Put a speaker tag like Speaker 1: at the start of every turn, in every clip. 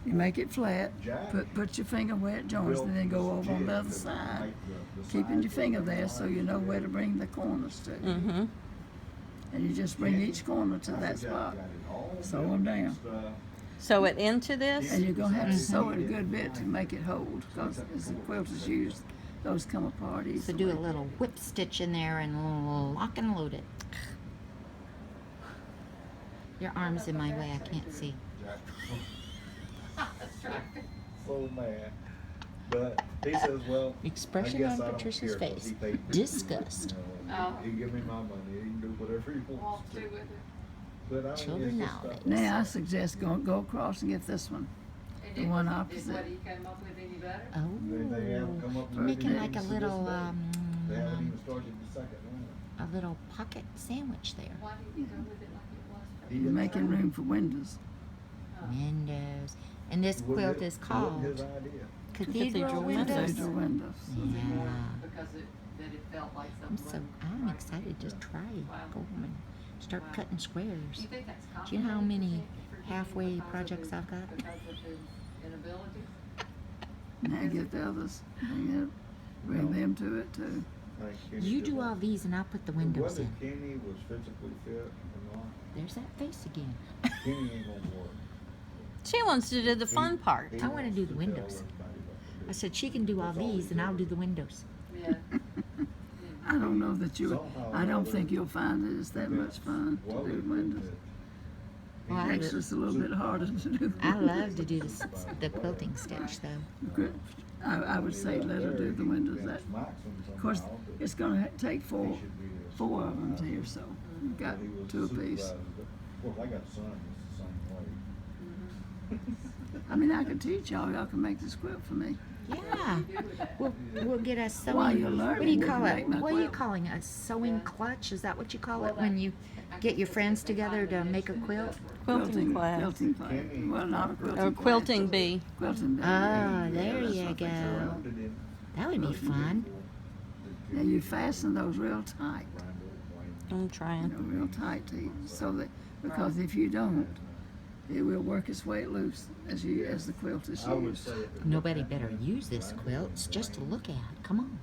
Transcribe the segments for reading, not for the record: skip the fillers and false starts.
Speaker 1: You make it flat, put your finger where it joins, and then go over on the other side, keeping your finger there so you know where to bring the corners to.
Speaker 2: Mm-hmm.
Speaker 1: And you just bring each corner to that spot. Sew them down.
Speaker 2: Sew it into this?
Speaker 1: And you're going to have to sew it a good bit to make it hold, because as the quilt is used, those come apart easily.
Speaker 3: So do a little whip stitch in there and lock and load it. Your arm's in my way, I can't see.
Speaker 4: So mad. But he says, well,
Speaker 3: Expression
Speaker 4: I guess
Speaker 3: on
Speaker 4: I don't
Speaker 3: Patricia's
Speaker 4: care 'cause
Speaker 3: face.
Speaker 4: he paid for it.
Speaker 3: Disgust.
Speaker 4: He can give me my money. He can do whatever he wants to. But I mean,
Speaker 3: Children
Speaker 4: it's just,
Speaker 3: nowadays.
Speaker 1: Now I suggest go across and get this one. The one opposite.
Speaker 5: What he came up with any better?
Speaker 4: They haven't come up with
Speaker 3: You're making
Speaker 4: anything
Speaker 3: like a
Speaker 4: to this
Speaker 3: little,
Speaker 4: day. They haven't even started the second one.
Speaker 3: a little pocket sandwich there.
Speaker 5: Why did he go with it like it was?
Speaker 4: He
Speaker 1: You're
Speaker 4: didn't
Speaker 1: making
Speaker 4: say.
Speaker 1: room for windows.
Speaker 3: Windows. And this
Speaker 4: It wasn't
Speaker 3: quilt
Speaker 4: his-
Speaker 3: is
Speaker 4: it wasn't
Speaker 3: called
Speaker 4: his idea.
Speaker 3: Cathedral
Speaker 2: Cathedral
Speaker 3: Windows.
Speaker 1: Cathedral windows.
Speaker 3: Yeah.
Speaker 5: Because that it felt like
Speaker 3: I'm
Speaker 5: something.
Speaker 3: I'm excited to try it. Go home and start cutting squares.
Speaker 5: You think that's
Speaker 3: Do you know how many
Speaker 5: complicated for him
Speaker 3: halfway
Speaker 5: because of
Speaker 3: projects
Speaker 5: his-
Speaker 3: I've got?
Speaker 5: Because of his inability?
Speaker 1: Now get the others. Bring them to it too.
Speaker 4: I think Kenny
Speaker 3: You
Speaker 4: did
Speaker 3: do
Speaker 4: that.
Speaker 3: all these and I'll put the windows
Speaker 4: Whether
Speaker 3: in.
Speaker 4: Kenny was physically fit or not,
Speaker 3: There's that face again.
Speaker 4: Kenny ain't gonna work.
Speaker 2: She wants to do the fun part.
Speaker 3: I wanna do the windows.
Speaker 4: Tell everybody what to
Speaker 3: I said she can do all these and I'll do the windows.
Speaker 5: Yeah.
Speaker 1: I don't know that you.
Speaker 4: Somehow or
Speaker 1: I don't
Speaker 4: other,
Speaker 1: think you'll find it is that much fun to
Speaker 4: Well,
Speaker 1: do
Speaker 4: it-
Speaker 1: windows.
Speaker 3: Well, I
Speaker 1: Actually, it's a little bit harder to do.
Speaker 3: I love to do the quilting stitch though.
Speaker 1: Good. I would say let her do the windows. That, of course, it's going to take four of them here, so you've got two apiece.
Speaker 4: Well, I got a son, it's the same way.
Speaker 1: I mean, I could teach y'all. Y'all can make this quilt for me.
Speaker 3: Yeah. We'll get a sewing.
Speaker 1: While you're
Speaker 3: What do
Speaker 1: learning,
Speaker 3: you call
Speaker 1: you can
Speaker 3: it?
Speaker 1: make my
Speaker 3: What are you
Speaker 1: quilt.
Speaker 3: calling it? A sewing clutch? Is that what you call it when you get your friends together to make a quilt?
Speaker 2: Quilting class.
Speaker 1: Quilting class. Well, not a quilting
Speaker 2: Or
Speaker 1: class,
Speaker 2: quilting
Speaker 1: just
Speaker 2: bee.
Speaker 1: Quilting bee.
Speaker 3: Oh, there
Speaker 1: that's
Speaker 3: you
Speaker 1: what they call
Speaker 3: go.
Speaker 1: it.
Speaker 3: That would be fun.
Speaker 1: Now you fasten those real tight.
Speaker 2: I'm trying.
Speaker 1: Real tight to you, so that because if you don't, it will work its way loose as the quilt is
Speaker 4: I would
Speaker 1: used.
Speaker 4: say if
Speaker 3: Nobody better use this quilt. It's just to look at. Come on.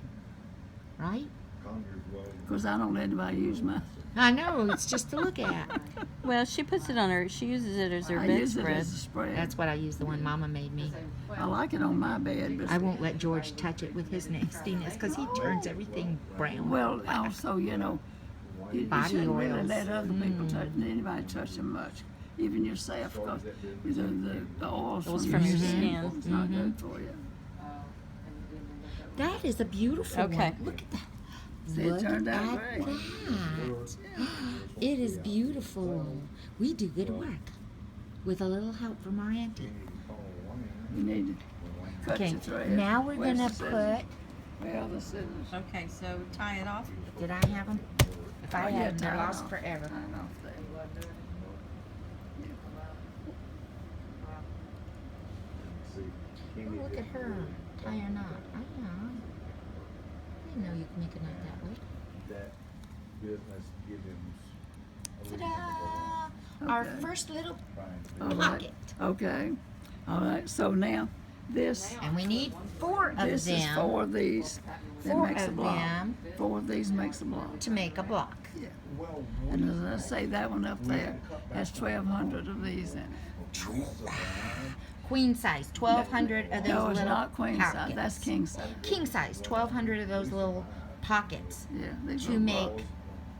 Speaker 3: Right?
Speaker 4: Conger's well,
Speaker 1: Of course, I don't let anybody use mine.
Speaker 3: I know. It's just to look at.
Speaker 2: Well, she puts it on her. She uses it as her
Speaker 1: I use it
Speaker 2: bedspread.
Speaker 1: as a spread.
Speaker 3: That's what I use. The one Mama made me.
Speaker 1: I like it on my bed, but
Speaker 3: I won't let George touch it with his nastiness because he turns everything brown.
Speaker 1: well, also you
Speaker 3: Body
Speaker 1: shouldn't really
Speaker 3: oils.
Speaker 1: let other people touch anybody touch them much, even yourself, because the oils
Speaker 2: Oils
Speaker 1: from
Speaker 2: from
Speaker 1: your
Speaker 2: your
Speaker 1: skin
Speaker 2: skin.
Speaker 1: is not good for you.
Speaker 3: That is a beautiful
Speaker 2: Okay.
Speaker 3: one. Look at that.
Speaker 1: See, it
Speaker 3: Look
Speaker 1: turned out
Speaker 3: at
Speaker 1: great.
Speaker 3: that. It is beautiful. We do good work with a little help from our auntie.
Speaker 1: You need to cut
Speaker 3: Okay,
Speaker 1: your thread.
Speaker 3: now we're
Speaker 1: Where's
Speaker 3: gonna
Speaker 1: the scissors?
Speaker 3: put.
Speaker 1: Well, the scissors.
Speaker 2: Okay, so tie it off.
Speaker 3: Did I have them? If I
Speaker 1: Oh, yeah,
Speaker 3: had them, they're
Speaker 1: tie it
Speaker 3: lost
Speaker 1: off.
Speaker 3: forever.
Speaker 1: Tie it off there.
Speaker 3: Oh, look at her. Tie a knot. I know. I didn't know you could make a knot that way.
Speaker 4: that business give him a reason to go
Speaker 3: Ta-da! Our
Speaker 1: Okay.
Speaker 3: first little
Speaker 4: trying to
Speaker 1: All right.
Speaker 3: pocket.
Speaker 1: Okay. All right. So now, this
Speaker 3: And we need 4 of
Speaker 1: is
Speaker 3: them
Speaker 1: 4 of these. That
Speaker 3: 4
Speaker 1: makes a
Speaker 3: of
Speaker 1: block.
Speaker 3: them
Speaker 1: 4 of these makes a block.
Speaker 3: to make a block.
Speaker 1: Yeah.
Speaker 4: well,
Speaker 1: And as I say, that one up there has 1,200 of these in it.
Speaker 3: Queen size, 1,200 of those
Speaker 1: No, it's
Speaker 3: little
Speaker 1: not queen size.
Speaker 3: pockets.
Speaker 1: That's king size.
Speaker 3: King size, 1,200 of those little pockets
Speaker 1: Yeah. These
Speaker 3: to
Speaker 1: little
Speaker 3: make
Speaker 1: blocks.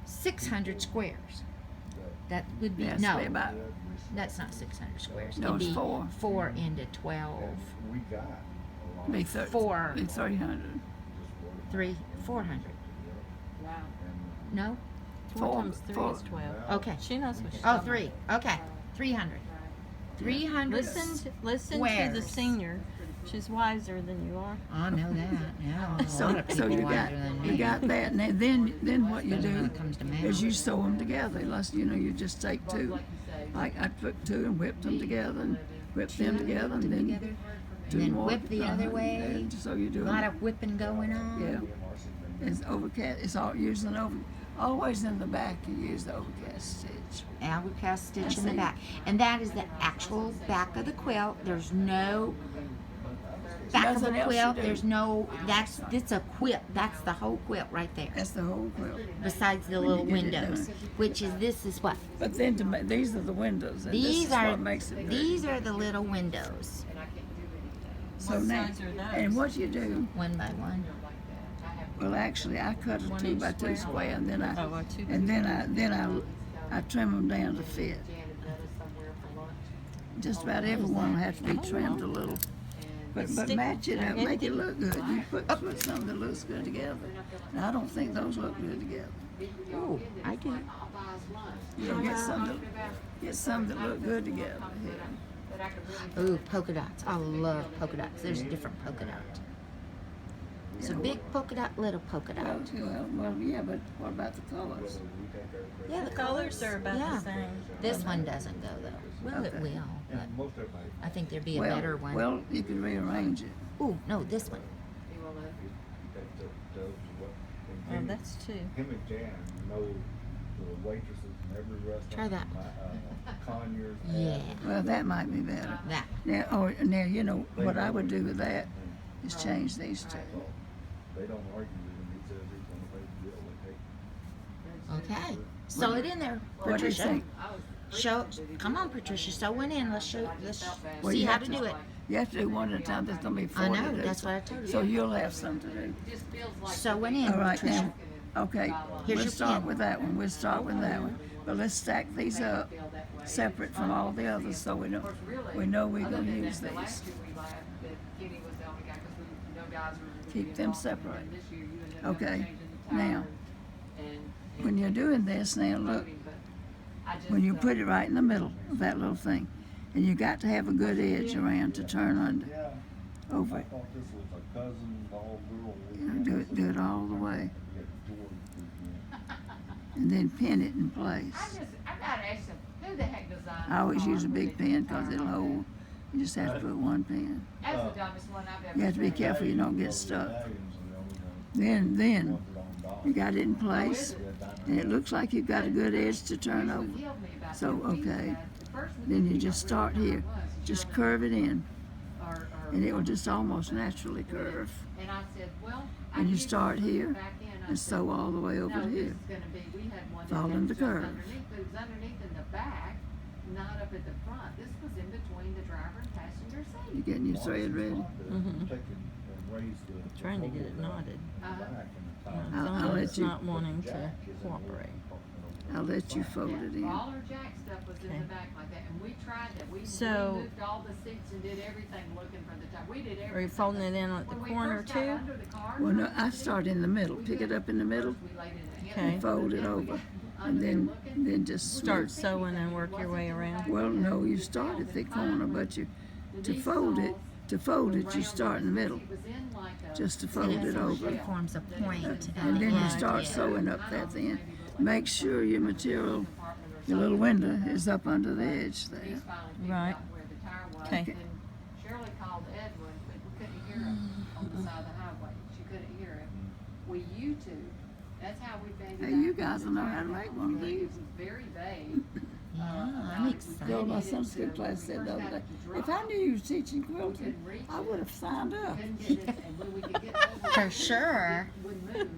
Speaker 3: 600 squares. That would be,
Speaker 1: Yeah, it's
Speaker 3: no,
Speaker 1: about
Speaker 3: that's not 600 squares.
Speaker 1: No,
Speaker 3: It'd
Speaker 1: it's
Speaker 3: be
Speaker 1: 4.
Speaker 3: 4 into 12,
Speaker 4: we got a lot
Speaker 1: be
Speaker 4: of
Speaker 3: 4,
Speaker 1: 300.
Speaker 3: 400.
Speaker 5: Wow.
Speaker 3: No?
Speaker 2: 4 times 3
Speaker 1: 4.
Speaker 2: is 12.
Speaker 3: Okay.
Speaker 2: She knows what she's
Speaker 3: Oh,
Speaker 2: talking
Speaker 3: 3. Okay. 300. 300.
Speaker 2: Listen to the
Speaker 3: squares.
Speaker 2: senior. She's wiser than you are.
Speaker 3: I know that. Yeah, a
Speaker 1: So,
Speaker 3: lot of
Speaker 1: so
Speaker 3: people
Speaker 1: you got
Speaker 3: wiser than
Speaker 1: you
Speaker 3: me.
Speaker 1: got that, and then what you
Speaker 3: Especially when
Speaker 1: do
Speaker 3: it comes to
Speaker 1: is you
Speaker 3: math.
Speaker 1: sew them together. You just take 2. Like I put 2 and whipped them together, and whipped them together, and then
Speaker 3: Together.
Speaker 1: 2
Speaker 3: And then
Speaker 1: more.
Speaker 3: whip the other
Speaker 1: Uh-huh.
Speaker 3: way.
Speaker 1: And so you do
Speaker 3: A lot of whipping going on.
Speaker 1: yeah. It's overcast. It's all using Always in the back you use the overcast stitch.
Speaker 3: Overcast stitch in the back. And that is the actual back of the quilt. There's no back of
Speaker 1: Nothing
Speaker 3: the
Speaker 1: else to
Speaker 3: quilt.
Speaker 1: do.
Speaker 3: There's no, that's a quilt. That's the whole quilt right there.
Speaker 1: That's the whole quilt.
Speaker 3: Besides the
Speaker 1: When
Speaker 3: little
Speaker 1: you get it
Speaker 3: windows,
Speaker 1: done.
Speaker 3: which is, this is what?
Speaker 1: But then these are the windows, and this
Speaker 3: These
Speaker 1: is
Speaker 3: are,
Speaker 1: what makes it pretty.
Speaker 3: these are the little windows.
Speaker 1: So
Speaker 2: What
Speaker 1: now,
Speaker 2: size are those?
Speaker 1: and what you do,
Speaker 3: One by one.
Speaker 1: well, actually, I cut a
Speaker 2: One
Speaker 1: 2
Speaker 2: each
Speaker 1: by 2
Speaker 2: square?
Speaker 1: square, and then
Speaker 2: Oh, a 2 by
Speaker 1: I trim them down to fit. Just about everyone will have to be trimmed a little, but
Speaker 2: Stick-
Speaker 1: match it up,
Speaker 2: it-
Speaker 1: make it look good. You put something that looks good together. Now, I don't think those look good together.
Speaker 3: Oh, I do.
Speaker 1: You know, get some that look good together. Here.
Speaker 3: Ooh, polka dots. I love polka dots. There's a different polka dot. So big polka dot, little polka dot.
Speaker 1: Well, yeah, but what about the colors?
Speaker 3: Yeah,
Speaker 2: The colors are about
Speaker 3: yeah.
Speaker 2: the same.
Speaker 3: This one doesn't go though. Well, it
Speaker 1: Okay.
Speaker 3: will, but
Speaker 4: And most everybody,
Speaker 3: I think there'd be a better one.
Speaker 1: Well, you can rearrange it.
Speaker 3: Ooh, no, this one.
Speaker 4: that does what.
Speaker 2: Oh,
Speaker 4: and
Speaker 2: that's 2.
Speaker 4: him and Jan know the waitresses in every restaurant.
Speaker 3: Try that.
Speaker 4: Conyers.
Speaker 3: Yeah.
Speaker 1: Well, that might be better.
Speaker 3: That.
Speaker 1: Now, you know, what I would do with that is change these two.
Speaker 4: They don't argue with him, he says he's gonna pay the bill and take.
Speaker 3: Okay. Sew it in there,
Speaker 1: What do you
Speaker 3: Patricia.
Speaker 1: think?
Speaker 3: Show. Come on, Patricia. Sew it in. Let's show. Let's
Speaker 1: Well,
Speaker 3: see
Speaker 1: you
Speaker 3: how
Speaker 1: have
Speaker 3: to
Speaker 1: to-
Speaker 3: do it.
Speaker 1: You have to do one at a time. There's gonna be 4
Speaker 3: I know.
Speaker 1: to do.
Speaker 3: That's what I told you.
Speaker 1: So you'll have some to do.
Speaker 3: Sew it in,
Speaker 1: All right,
Speaker 3: Patricia.
Speaker 1: now, okay,
Speaker 3: Here's
Speaker 1: we'll
Speaker 3: your
Speaker 1: start
Speaker 3: pen.
Speaker 1: with that one. We'll start with that one. But let's stack these up separate from all the others so we know we're gonna use these. Keep them separate. Okay, now, when you're doing this, now look, when you put it right in the middle of that little thing, and you got to have a good edge around to turn under,
Speaker 4: Yeah,
Speaker 1: over
Speaker 4: I
Speaker 1: it.
Speaker 4: thought this was a cousin, the whole girl.
Speaker 1: You know, do it all the way, and then pin it in place.
Speaker 5: I gotta ask them, who the heck designed?
Speaker 1: I always use a big pen because it'll hold. You just have to put one pen.
Speaker 5: That's the dumbest one I've ever.
Speaker 1: You have to be
Speaker 5: seen.
Speaker 1: careful you don't get stuck. Then you got it in place, and it looks like you've got a good edge to turn over. So, okay, then you just start here. Just curve it in, and it will just almost naturally curve.
Speaker 5: And I said, well.
Speaker 1: And you start here and sew all the way over
Speaker 5: No,
Speaker 1: to
Speaker 5: this
Speaker 1: here.
Speaker 5: is gonna be, we had one.
Speaker 1: Follow
Speaker 5: that was
Speaker 1: the
Speaker 5: just
Speaker 1: curve.
Speaker 5: underneath, but it was underneath in the back, not up at the front. This was in between the driver and passenger
Speaker 1: You
Speaker 5: seat.
Speaker 1: getting your thread ready?
Speaker 2: Trying to get it knotted.
Speaker 1: I'll
Speaker 2: Someone's
Speaker 1: let you-
Speaker 2: not wanting to cooperate.
Speaker 1: I'll let you fold it in.
Speaker 5: All our jack stuff was in
Speaker 2: Okay.
Speaker 5: the back like that, and we tried that. We
Speaker 2: So-
Speaker 5: moved all the seats and did everything looking for the top. We did everything.
Speaker 2: Are you folding it in at the
Speaker 5: When we
Speaker 2: corner
Speaker 5: first got
Speaker 2: too?
Speaker 5: under the car,
Speaker 1: Well, no, I start in the middle. Pick it up in the middle
Speaker 5: we laid it in the
Speaker 2: Okay.
Speaker 1: and fold it over, and then just
Speaker 2: Start
Speaker 1: smooth.
Speaker 2: sewing and work your way around.
Speaker 1: Well, no, you start at the corner, but you to fold it, you start in the middle,
Speaker 5: It was in like a.
Speaker 1: just to fold it over.
Speaker 3: It forms a point.
Speaker 1: And then you
Speaker 3: Yeah,
Speaker 1: start
Speaker 3: yeah.
Speaker 1: sewing up that end. Make sure your material, your little window is up under the edge there.
Speaker 5: He's finally figured
Speaker 2: Right.
Speaker 5: out where the tire was.
Speaker 2: Okay.
Speaker 5: Then Shirley called Edwin, but we couldn't hear him on the side of the highway. She couldn't hear him. We YouTube. That's how we figured out.
Speaker 1: Hey, you guys will know how to make one of
Speaker 5: It
Speaker 1: these.
Speaker 5: was very vague.
Speaker 3: Yeah,
Speaker 5: about
Speaker 3: I'm
Speaker 5: it.
Speaker 3: excited.
Speaker 1: Girl, my Sunday school class said the other day, if I knew you was teaching quilting,
Speaker 5: Couldn't reach
Speaker 1: I
Speaker 5: it.
Speaker 1: would have signed up.
Speaker 5: Couldn't get it, and when we could get over
Speaker 3: For
Speaker 5: it,
Speaker 3: sure.
Speaker 5: it wouldn't move.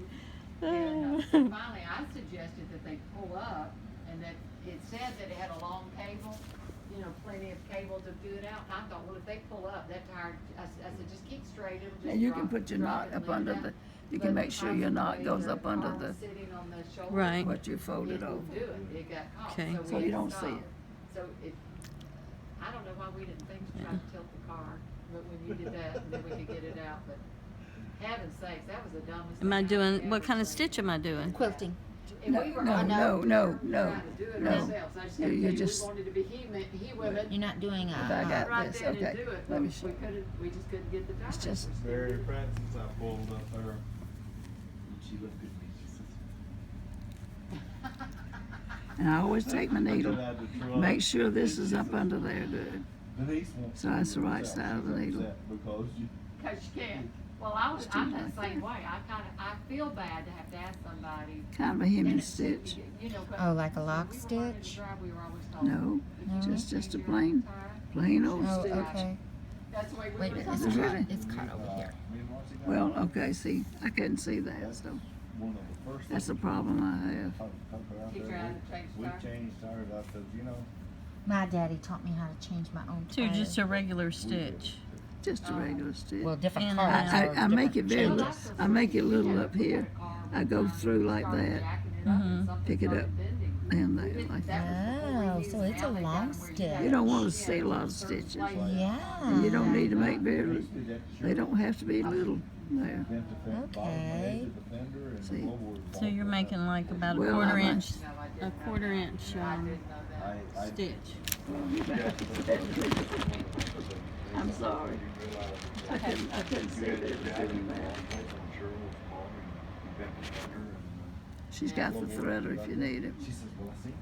Speaker 5: And finally, I suggested that they pull up, and that it said that it had a long cable, you know, plenty of cable to do it out. And I thought, well, if they pull up, that tire, I said, just keep straight, it'll just
Speaker 1: And you can
Speaker 5: drop-
Speaker 1: put your
Speaker 5: drop
Speaker 1: knot
Speaker 5: it
Speaker 1: up
Speaker 5: and
Speaker 1: under
Speaker 5: leave it
Speaker 1: the,
Speaker 5: out.
Speaker 1: you
Speaker 5: But
Speaker 1: can make sure your knot goes up under
Speaker 5: car was
Speaker 1: the,
Speaker 5: sitting on the shoulder,
Speaker 2: Right.
Speaker 1: what you
Speaker 5: it
Speaker 1: folded
Speaker 5: wouldn't
Speaker 1: over.
Speaker 5: do it, it got caught.
Speaker 2: Okay.
Speaker 1: So
Speaker 5: we
Speaker 1: you
Speaker 5: had
Speaker 1: don't
Speaker 5: to
Speaker 1: see
Speaker 5: stop.
Speaker 1: it.
Speaker 5: So it, I don't know why we didn't think to try to tilt the car, but when you did that, then we could get it out, but heaven's sakes, that was the dumbest thing.
Speaker 2: Am I
Speaker 5: I've
Speaker 2: doing,
Speaker 5: ever
Speaker 2: what kind of
Speaker 5: seen.
Speaker 2: stitch am I doing?
Speaker 3: Quilting.
Speaker 5: And we were
Speaker 1: No,
Speaker 5: all
Speaker 1: no, no,
Speaker 5: trying
Speaker 1: no,
Speaker 5: to do it
Speaker 1: no.
Speaker 5: ourselves. I just
Speaker 1: You-
Speaker 5: had to
Speaker 1: you
Speaker 5: tell you,
Speaker 1: just-
Speaker 5: we wanted to be he women,
Speaker 3: You're not doing
Speaker 1: If I got
Speaker 5: right
Speaker 1: this,
Speaker 5: there to
Speaker 1: okay,
Speaker 5: do it,
Speaker 1: let
Speaker 5: but
Speaker 1: me
Speaker 5: we
Speaker 1: show.
Speaker 5: couldn't, we just couldn't get the time.
Speaker 1: It's just,
Speaker 4: Mary Frances, I pulled up there, and she looked at me, she says.
Speaker 1: and I always take my needle,
Speaker 4: I did the truck.
Speaker 1: make sure this is up under there good.
Speaker 4: Denise wants
Speaker 1: So that's the
Speaker 4: to
Speaker 1: right
Speaker 4: use
Speaker 1: side of the
Speaker 4: that.
Speaker 1: needle.
Speaker 4: She's upset because you,
Speaker 5: Cause you can't. Well, I'm
Speaker 1: Stitch
Speaker 5: that
Speaker 1: like
Speaker 5: same
Speaker 1: that.
Speaker 5: way. I feel bad to have to ask somebody.
Speaker 1: Kind of a hemming stitch.
Speaker 5: You know,
Speaker 3: Oh, like a lock
Speaker 5: when we were learning to
Speaker 3: stitch?
Speaker 5: drive, we were always told,
Speaker 1: No,
Speaker 3: No?
Speaker 1: just a plain old
Speaker 3: Oh,
Speaker 1: stitch.
Speaker 3: okay.
Speaker 5: That's the way we
Speaker 3: Wait,
Speaker 5: were
Speaker 3: it's
Speaker 5: taught.
Speaker 1: Is it
Speaker 3: cut.
Speaker 1: really?
Speaker 3: It's cut over here.
Speaker 1: Well, okay, see, I couldn't see that, so
Speaker 4: One of the first
Speaker 1: that's a
Speaker 4: things
Speaker 1: problem I have.
Speaker 5: Teach her how to change
Speaker 4: we
Speaker 5: tires.
Speaker 4: changed tires out because, you know,
Speaker 3: My daddy taught me how to change my own
Speaker 2: So
Speaker 3: tires.
Speaker 2: just a regular stitch.
Speaker 1: Just a regular stitch.
Speaker 3: Well, different
Speaker 2: And
Speaker 3: cars.
Speaker 1: I
Speaker 3: are
Speaker 1: I make it
Speaker 3: different
Speaker 1: very little.
Speaker 3: changes.
Speaker 1: I make it little up here. I go through like that, pick it up, and there like that.
Speaker 3: Oh, so it's a long stitch.
Speaker 1: You don't want to see a lot of stitches.
Speaker 3: Yeah.
Speaker 1: And you don't need to make very. They don't have to be little there.
Speaker 4: bent the bottom
Speaker 3: Okay.
Speaker 4: edge of the fender and the
Speaker 1: See.
Speaker 4: floorboard.
Speaker 2: So you're making like about a
Speaker 1: Well,
Speaker 2: quarter
Speaker 1: I might-
Speaker 2: inch, stitch.
Speaker 1: I'm sorry. I couldn't see that it was doing that. She's got the threader if you need it.
Speaker 4: She says, well, I see.